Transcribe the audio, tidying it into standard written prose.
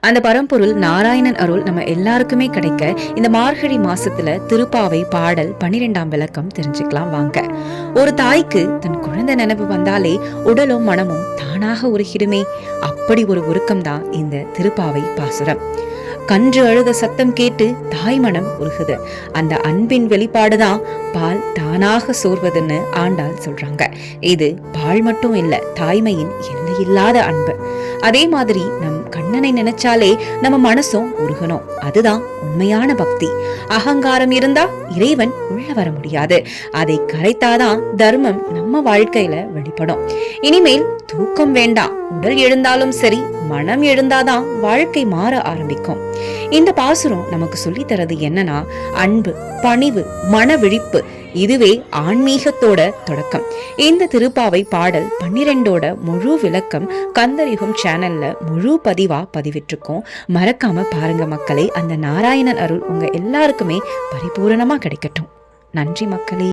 அந்த பரம்பொருள் நாராயணன் அருள் நம்ம எல்லாருக்குமே கிடைக்க இந்த மார்கழி மாசத்துல திருப்பாவை பாடல் 12ஆம் விளக்கம் தெரிஞ்சுக்கலாம் வாங்க. ஒரு தாய்க்கு தன் குழந்தை நினைவு வந்தாலே உடலும் மனமும் தானாக உருகிடுமே. அப்படி ஒரு உருக்கம் தான் இந்த திருப்பாவை பாசுரம். கன்று அழுத சத்தம் கேட்டு தாய் மனம் உருகுது. அந்த அன்பின் வெளிப்பாடுதான் பால் தானாக சோர்வதுன்னு ஆண்டாள் சொல்றாங்க. இது பால் மட்டும் இல்ல, தாய்மையின் எல்லையில்லாத அன்பு. அதே மாதிரி நம் கண்ணனை நினைச்சாலே நம்ம மனசும் உருகணும். அதுதான் உண்மையான பக்தி. அகங்காரம் இருந்தா இறைவன் உள்ள வர முடியாது. அதை கரைத்தாதான் தர்மம் நம்ம வாழ்க்கையில வெளிப்படும். இனிமேல் தூக்கம் வேண்டாம். உடல் எழுந்தாலும் சரி, மனம் எழுந்தாதான் வாழ்க்கை மாற ஆரம்பிக்கும். இந்த பாசுரம் நமக்கு சொல்லி தரது என்னன்னா, அன்பு, பணிவு, மன விழிப்பு, இதுவே ஆன்மீகத்தோட தொடக்கம். இந்த திருப்பாவை பாடல் 12ஓட முழு விளக்கம் கந்தரிகம் சேனல்ல முழு பதிவா பதிவிட்டிருக்கோம். மறக்காம பாருங்க மக்களே. அந்த நாராயணன் அருள் உங்க எல்லாருக்குமே பரிபூரணமா கிடைக்கட்டும். நன்றி மக்களே.